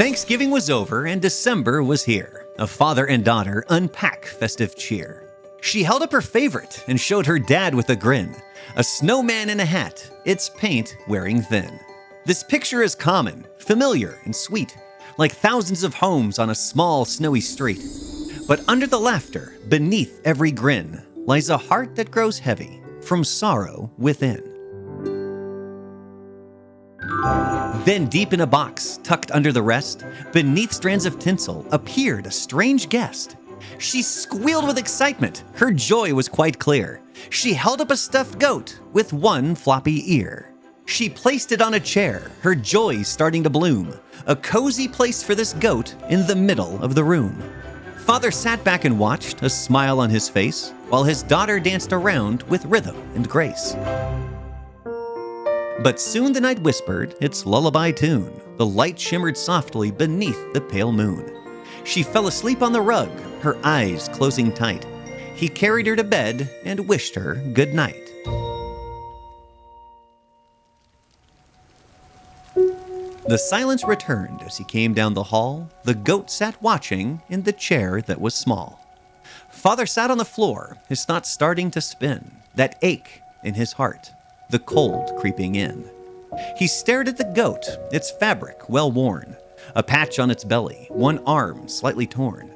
Thanksgiving was over and December was here. A father and daughter unpack festive cheer. She held up her favorite and showed her dad with a grin. A snowman in a hat, its paint wearing thin. This picture is common, familiar, and sweet, like thousands of homes on a small snowy street. But under the laughter, beneath every grin, lies a heart that grows heavy from sorrow within. Then deep in a box, tucked under the rest, beneath strands of tinsel, appeared a strange guest. She squealed with excitement. Her joy was quite clear. She held up a stuffed goat with one floppy ear. She placed it on a chair, her joy starting to bloom. A cozy place for this goat in the middle of the room. Father sat back and watched, a smile on his face, while his daughter danced around with rhythm and grace. But soon the night whispered its lullaby tune. The light shimmered softly beneath the pale moon. She fell asleep on the rug, her eyes closing tight. He carried her to bed and wished her good night. The silence returned as he came down the hall. The goat sat watching in the chair that was small. Father sat on the floor, his thoughts starting to spin. That ache in his heart, the cold creeping in. He stared at the goat, its fabric well worn, a patch on its belly, one arm slightly torn.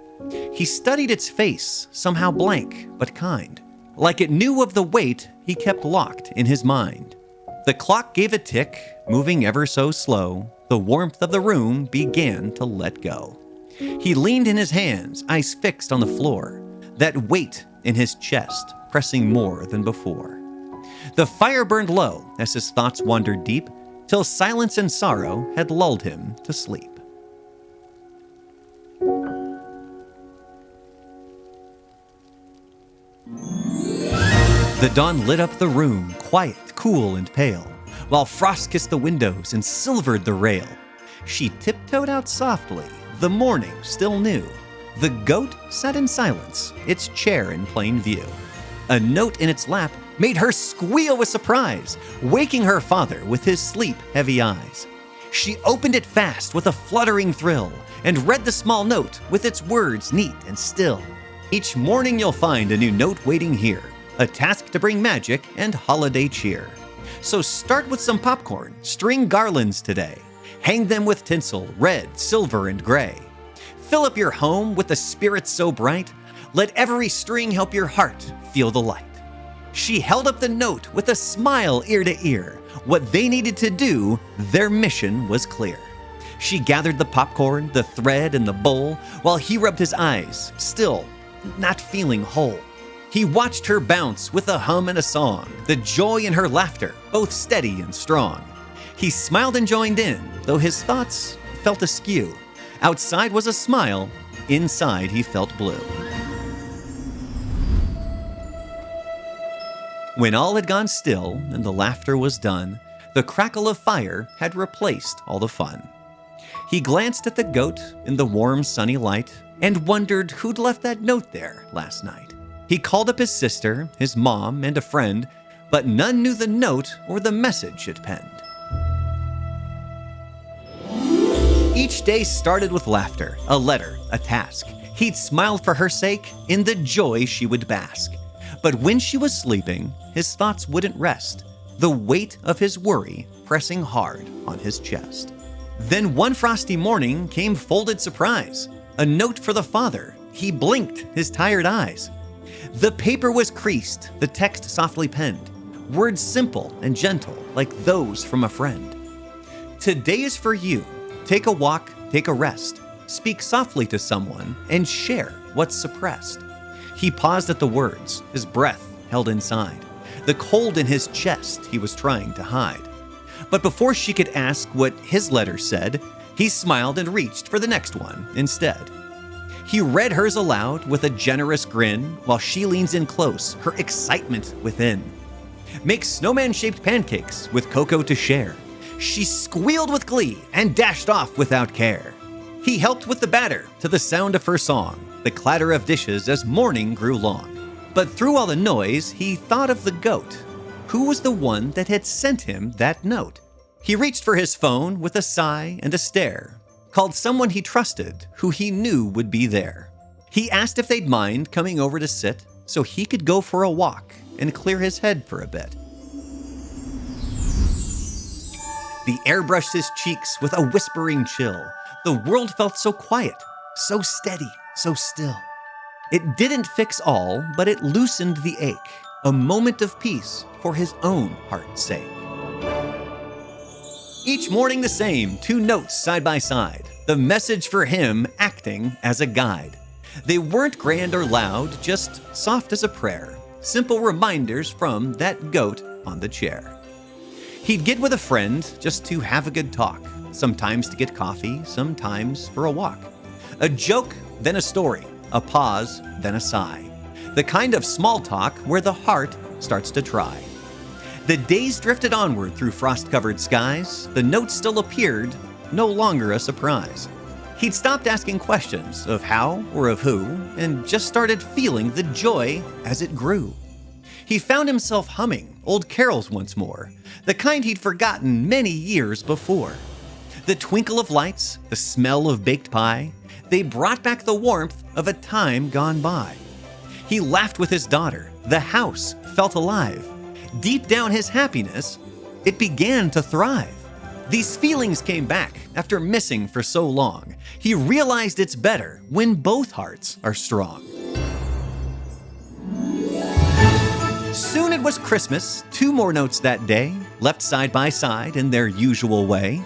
He studied its face, somehow blank but kind, like it knew of the weight he kept locked in his mind. The clock gave a tick, moving ever so slow. The warmth of the room began to let go. He leaned in his hands, eyes fixed on the floor, that weight in his chest pressing more than before. The fire burned low as his thoughts wandered deep, till silence and sorrow had lulled him to sleep. The dawn lit up the room, quiet, cool, and pale, while frost kissed the windows and silvered the rail. She tiptoed out softly, the morning still new. The goat sat in silence, its chair in plain view. A note in its lap made her squeal with surprise, waking her father with his sleep-heavy eyes. She opened it fast with a fluttering thrill and read the small note with its words neat and still. Each morning you'll find a new note waiting here, a task to bring magic and holiday cheer. So start with some popcorn, string garlands today. Hang them with tinsel, red, silver, and gray. Fill up your home with a spirit so bright. Let every string help your heart feel the light. She held up the note with a smile ear to ear. What they needed to do, their mission was clear. She gathered the popcorn, the thread, and the bowl, while he rubbed his eyes, still not feeling whole. He watched her bounce with a hum and a song, the joy in her laughter, both steady and strong. He smiled and joined in, though his thoughts felt askew. Outside was a smile, inside he felt blue. When all had gone still and the laughter was done, the crackle of fire had replaced all the fun. He glanced at the goat in the warm sunny light and wondered who'd left that note there last night. He called up his sister, his mom, and a friend, but none knew the note or the message it penned. Each day started with laughter, a letter, a task. He'd smiled for her sake, in the joy she would bask. But when she was sleeping, his thoughts wouldn't rest, the weight of his worry pressing hard on his chest. Then one frosty morning came folded surprise, a note for the father. He blinked his tired eyes. The paper was creased, the text softly penned, words simple and gentle like those from a friend. Today is for you. Take a walk, take a rest. Speak softly to someone and share what's suppressed. He paused at the words, his breath held inside. The cold in his chest he was trying to hide. But before she could ask what his letter said, he smiled and reached for the next one instead. He read hers aloud with a generous grin while she leans in close, her excitement within. Make snowman-shaped pancakes with cocoa to share. She squealed with glee and dashed off without care. He helped with the batter to the sound of her song, the clatter of dishes as morning grew long. But through all the noise, he thought of the goat. Who was the one that had sent him that note? He reached for his phone with a sigh and a stare. called someone he trusted who he knew would be there. He asked if they'd mind coming over to sit so he could go for a walk and clear his head for a bit. The air brushed his cheeks with a whispering chill. The world felt so quiet, so steady, so still. It didn't fix all, but it loosened the ache, a moment of peace for his own heart's sake. Each morning the same, 2 notes side by side, the message for him acting as a guide. They weren't grand or loud, just soft as a prayer, simple reminders from that goat on the chair. He'd get with a friend just to have a good talk, sometimes to get coffee, sometimes for a walk. A joke, then a story, a pause, then a sigh. The kind of small talk where the heart starts to try. The days drifted onward through frost-covered skies. The notes still appeared, no longer a surprise. He'd stopped asking questions of how or of who, and just started feeling the joy as it grew. He found himself humming old carols once more, the kind he'd forgotten many years before. The twinkle of lights, the smell of baked pie, they brought back the warmth of a time gone by. He laughed with his daughter, the house felt alive. Deep down his happiness, it began to thrive. These feelings came back after missing for so long. He realized it's better when both hearts are strong. Soon it was Christmas, 2 more notes that day, left side by side in their usual way.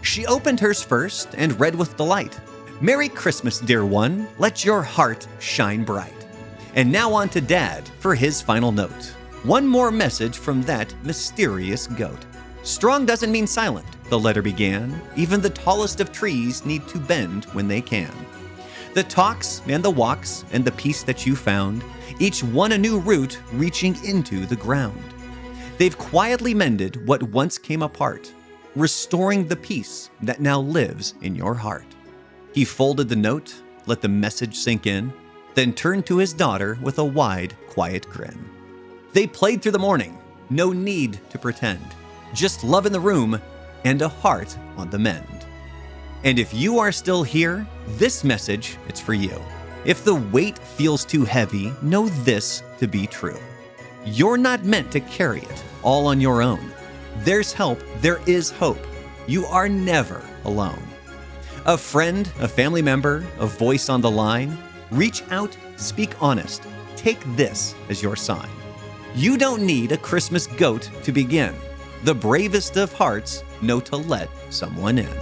She opened hers first and read with delight. "Merry Christmas, dear one, let your heart shine bright." And now on to Dad for his final note. One more message from that mysterious goat. "Strong doesn't mean silent," the letter began. "Even the tallest of trees need to bend when they can. The talks and the walks and the peace that you found, each one a new root reaching into the ground. They've quietly mended what once came apart, restoring the peace that now lives in your heart." He folded the note, let the message sink in, then turned to his daughter with a wide, quiet grin. They played through the morning, no need to pretend, just love in the room and a heart on the mend. And if you are still here, this message, it's for you. If the weight feels too heavy, know this to be true. You're not meant to carry it all on your own. There's help, there is hope. You are never alone. A friend, a family member, a voice on the line, reach out, speak honest. Take this as your sign. You don't need a Christmas goat to begin. The bravest of hearts know to let someone in.